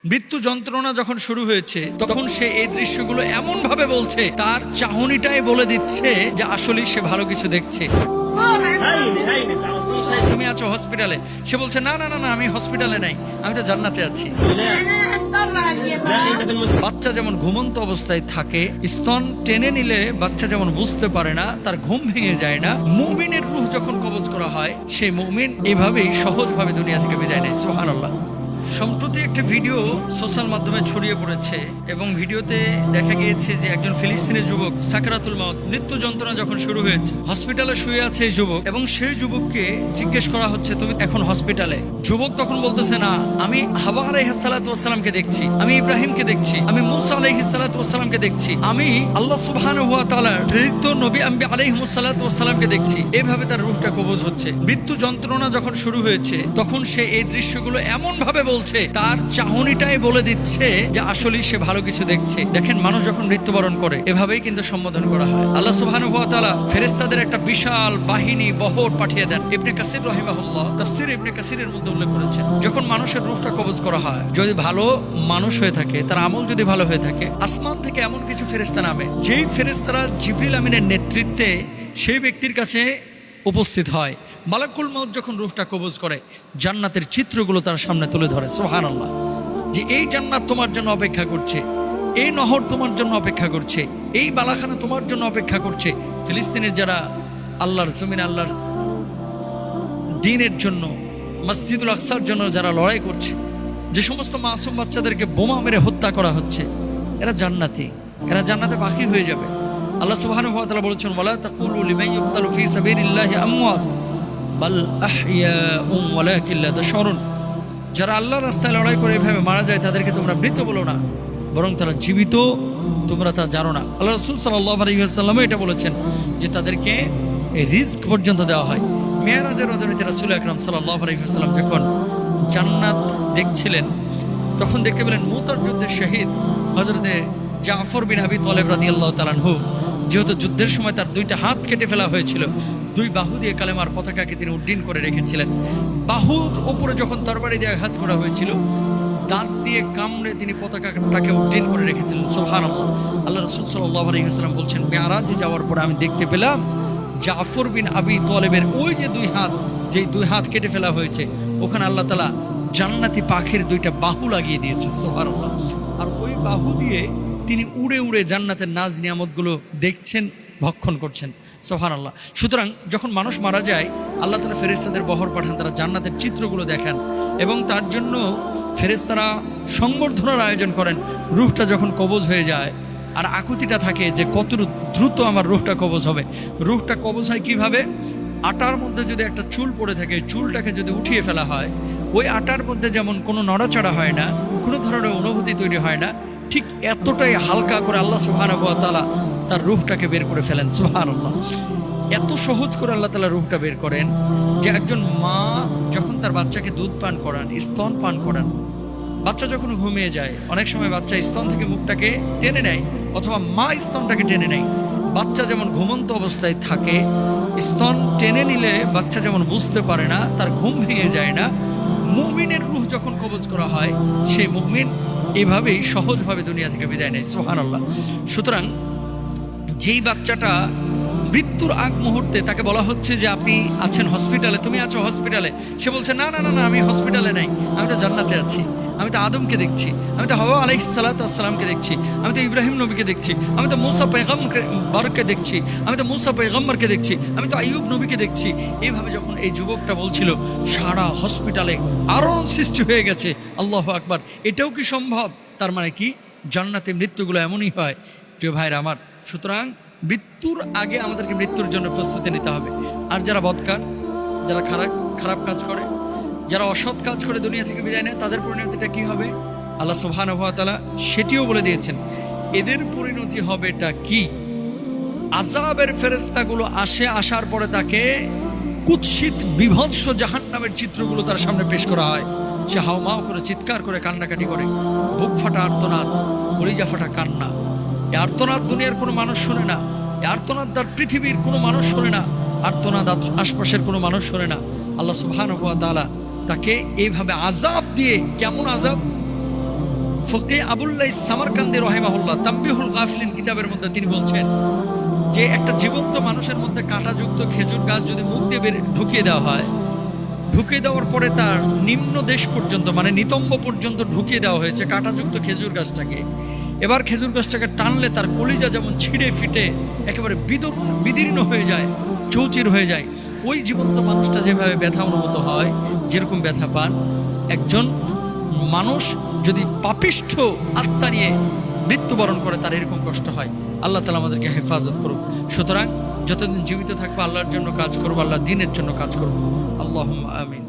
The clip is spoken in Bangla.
মৃত্যু যন্ত্রণা যখন শুরু হয়েছে তখন সে এই দৃশ্যগুলো এমন ভাবে বলছে, তার চাহনিটাই বলে দিচ্ছে যে আসলে সে ভালো কিছু দেখছে। তুমি আছো হসপিটালে, সে বলছে না না না না, আমি হসপিটালে নাই, আমি তো জান্নাতে আছি। বাচ্চা যেমন ঘুমন্ত অবস্থায় থাকে, স্তন টেনে নিলে বাচ্চা যেমন বুঝতে পারে না, তার ঘুম ভেঙে যায় না, মুমিনের রূহ যখন কবজ করা হয় সেই মুমিন এভাবেই সহজভাবে দুনিয়া থেকে বিদায় নেয়। সুবহানাল্লাহ। সম্প্রতি একটা ভিডিও সোশ্যাল মাধ্যমে ছড়িয়ে পড়েছে এবং ভিডিওতে দেখা গিয়েছে যে একজন ফিলিস্তিনি যুবক সাকরাতুল মউত, মৃত্যু যন্ত্রণা যখন শুরু হয়েছে, হসপিটালে শুয়ে আছে এই যুবক এবং সেই যুবককে জিজ্ঞেস করা হচ্ছে তুমি এখন হসপিটালে। যুবক তখন বলতেছে না, আমি হাওয়া আলাইহিস সালাতু ওয়াস সালামকে দেখছি, আমি ইব্রাহিমকে দেখছি, আমি মূসা আলাইহিস সালাতু ওয়াস সালামকে দেখছি, আমি আল্লাহ সুবহানাহু ওয়া তাআলার প্রেরিত নবী আম্বিয়া আলাইহিমুস সালাতু ওয়াস সালামকে দেখছি। এভাবে তার রূহটা কবজ হচ্ছে। মৃত্যু যন্ত্রণা যখন শুরু হয়েছে তখন সে এই দৃশ্যগুলো এমন ভাবে বলছে, তার চাহনিটাই বলে দিচ্ছে যে আসলে সে ভালো কিছু দেখছে। দেখেন, মানুষ যখন মৃত্যুবরণ করে এভাবেই কিন্তু সম্বোধন করা হয়। আল্লাহ সুবহানাহু ওয়া তাআলা ফেরেশতাদের একটা বিশাল বাহিনী বহর পাঠিয়ে দেন। ইবনে কাসির রাহিমাহুল্লাহ তাফসীর ইবনে কাসিরের মধ্যে উল্লেখ করেছেন, যখন মানুষের রূহটা কবজ করা হয়, যদি ভালো মানুষ হয়ে থাকে, তার আমল যদি ভালো হয়ে থাকে, আসমান থেকে এমন কিছু ফেরেশতা নামে যেই ফেরেশতারা জিবরিল আমিনের নেতৃত্বে সেই ব্যক্তির কাছে উপস্থিত হয়। মালাকুল মউত যখন রূহটা কবজ করে, জান্নাতের চিত্রগুলো তার সামনে তুলে ধরে। সুবহানাল্লাহ। যে এই জান্নাত তোমার জন্য অপেক্ষা করছে, এই নহর তোমার জন্য অপেক্ষা করছে, এই বালাখানা তোমার জন্য অপেক্ষা করছে। ফিলিস্তিনের যারা আল্লাহর জমিনে আল্লাহর দ্বীনের জন্য, মসজিদুল আকসার জন্য যারা লড়াই করছে, যে সমস্ত মাসুম বাচ্চাদেরকে বোমা মেরে হত্যা করা হচ্ছে, এরা জান্নাতি, এরা জান্নাতে বাকি হয়ে যাবে। আল্লাহ সুবহানাহু ওয়া তাআলা বলেছেন, ওয়ালা তাকুলু লিমান ইউকতালু ফি সাবিলিল্লাহি আমওয়াত বাল আহইয়াউম ওয়ালাকিন লা তাশউরুন। যারা আল্লাহর রাস্তায় লড়াই করে এভাবে মারা যায় তাদেরকে তোমরা মৃত বলো না, বরং তারা জীবিত, তোমরা তা জানো না। আল্লাহ রাসূল সাল্লাল্লাহু আলাইহি ওয়াসাল্লাম এটা বলেছেন যে তাদেরকে রিজক পর্যন্ত দেওয়া হয়। মেরাজের রজনীতে রাসূল আকরাম সাল্লাল্লাহু আলাইহি ওয়াসাল্লাম যখন জান্নাত দেখছিলেন তখন দেখতে পেলেন মুতার যুদ্ধের শহীদ হযরতে জাফর বিন আবি তালেব রাদিয়াল্লাহু তাআলা আনহু, যেহেতু যুদ্ধের সময় তার দুইটা হাত কেটে ফেলা হয়েছিল, দুই বাহু দিয়ে কালেমার পতাকাকে তিনি উড্ডীন করে রেখেছিলেন। বাহুর উপরে যখন তরবারি দিয়ে আঘাত করা হয়েছিল, দাঁত দিয়ে কামড়ে তিনি পতাকাটাকে উড্ডীন করে রেখেছিলেন। সুবহানাল্লাহ। আল্লাহ রাসূল সাল্লাল্লাহু আলাইহি ওয়াসাল্লাম বলছেন, মেরাজে যাওয়ার পরে আমি দেখতে পেলাম জাফর বিন আবি তালেবের ওই যে দুই হাত, যেই দুই হাত কেটে ফেলা হয়েছে, ওখানে আল্লাহ তাআলা জান্নাতি পাখির দুইটা বাহু লাগিয়ে দিয়েছেন। সুবহানাল্লাহ। আর ওই বাহু দিয়ে তিনি উড়ে উড়ে জান্নাতের নাজ নিয়ামতগুলো দেখছেন, ভক্ষণ করছেন। সুবহানাল্লাহ। সুতরাং যখন মানুষ মারা যায়, আল্লাহ তাআলা ফেরেশতাদের বহর পাঠান, তারা জান্নাতের চিত্রগুলো দেখান এবং তার জন্য ফেরেশতারা সংবর্ধনার আয়োজন করেন। রূহটা যখন কবজ হয়ে যায়, আর আকুতিটা থাকে যে কত দ্রুত আমার রূহটা কবজ হবে। রূহটা কবজ হয় কিভাবে? আটার মধ্যে যদি একটা চুল পড়ে থাকে, চুলটাকে যদি উঠিয়ে ফেলা হয়, ওই আটার মধ্যে যেমন কোনো নড়াচড়া হয় না, কোনো ধরনের অনুভূতি তৈরি হয় না, ঠিক এতটাই হালকা করে আল্লাহ সুবহানাহু ওয়া তাআলা তার রূহটাকে বের করে ফেলেন। সুবহানাল্লাহ। এত সহজ করে আল্লাহ তাআলা রূহটা বের করেন যে একজন মা যখন তার বাচ্চাকে দুধ পান করান, স্তন পান করান, বাচ্চা যখন ঘুমিয়ে যায়, অনেক সময় বাচ্চা স্তন থেকে মুখটাকে টেনে নেয় অথবা মা স্তনটাকে টেনে নেয়। বাচ্চা যেমন ঘুমন্ত অবস্থায় থাকে, স্তন টেনে নিলে বাচ্চা যেমন বুঝতে পারে না, তার ঘুম ভেঙে যায় না, মুমিনের রূহ যখন কবজ করা হয় সেই মুমিন এভাবেই সহজভাবে দুনিয়া থেকে বিদায় নেয়। সুবহানাল্লাহ। সুতরাং যেই বাচ্চাটা মৃত্যুর আগ মুহূর্তে তাকে বলা হচ্ছে যে আপনি আছেন হসপিটালে, তুমি আছো হসপিটালে, সে বলছে না না না না, আমি হসপিটালে নাই, আমি তো জান্নাতে আছি, আমি তো আদমকে দেখছি, আমি তো হাওয়া আলাইহিস সালাতু ওয়াস সালামকে দেখছি, আমি তো ইব্রাহিম নবীকে দেখছি, আমি তো মূসা পয়গম্বরকে দেখছি, আমি তো মূসা পয়গম্বরকে দেখছি, আমি তো আইয়ুব নবীকে দেখছি। এইভাবে যখন এই যুবকটা বলছিল, সারা হসপিটালে আরো সৃষ্টি হয়ে গেছে। আল্লাহু আকবার। এটাও কি সম্ভব? তার মানে কি জান্নাতে মৃত্যুগুলো এমনই হয়। প্রিয় ভাইরা আমার, সুতরাং মৃত্যুর আগে আমাদেরকে মৃত্যুর জন্য প্রস্তুতি নিতে হবে। আর যারা বদকার, যারা খারাপ কাজ করে, যারা অসৎ কাজ করে দুনিয়া থেকে বিদায় নেয়, তাদের পরিণতিটা কি হবে আল্লাহ সুবহানাহু ওয়া তাআলা সেটিও বলে দিয়েছেন। এদের পরিণতি হবেটা কি? আযাবের ফেরেশতাগুলো আসার পরে তাকে কুৎসিত বিভৎস জাহান্নামের চিত্রগুলো তার সামনে পেশ করা হয়। সে হাউমাউ করে চিৎকার করে কান্নাকাটি করে, বুক ফাটা আর্তনাদ, কলিজা ফাটা কান্না। এই আর্তনাদ দুনিয়ার কোনো মানুষ শোনে না, এই আর্তনাদ তার পৃথিবীর কোনো মানুষ শোনে না, আর্তনাদ আশপাশের কোনো মানুষ শোনে না। আল্লাহ সুবহানাহু ওয়া তাআলা তাকে এইভাবে আযাব দিয়ে, কেমন আযাব? ফকিহ আবুল্লাহ সামারকান্দি রাহিমাহুল্লাহ তামবিহুল গাফিলিন কিতাবের মধ্যে তিনি বলছেন যে একটা জীবন্ত মানুষের মধ্যে কাঁটাযুক্ত খেজুর গাছ যদি মুখ দিয়ে ঢুকিয়ে দেওয়া হয়, ঢুকিয়ে দেওয়ার পরে তার নিম্ন দেশ পর্যন্ত মানে নিতম্ব পর্যন্ত ঢুকিয়ে দেওয়া হয়েছে কাঁটাযুক্ত খেজুর গাছটাকে। এবার খেজুর গাছটাকে টানলে তার কলিজা যেমন ছিঁড়ে ফিটে একেবারে বিদীর্ণ হয়ে যায়, চৌচির হয়ে যায়, ওই জীবন্ত মানুষটা যেভাবে ব্যথা অনুভূত হয়, যেরকম ব্যথা পান একজন মানুষ যদি পাপিষ্ঠ আত্মা নিয়ে মৃত্যুবরণ করে তার এরকম কষ্ট হয়। আল্লাহ তাআলা আমাদেরকে হেফাজত করুক। সুতরাং যতদিন জীবিত থাকবো আল্লাহর জন্য কাজ করবো, আল্লাহর দ্বীনের জন্য কাজ করবো। আল্লাহুম্মা আমিন।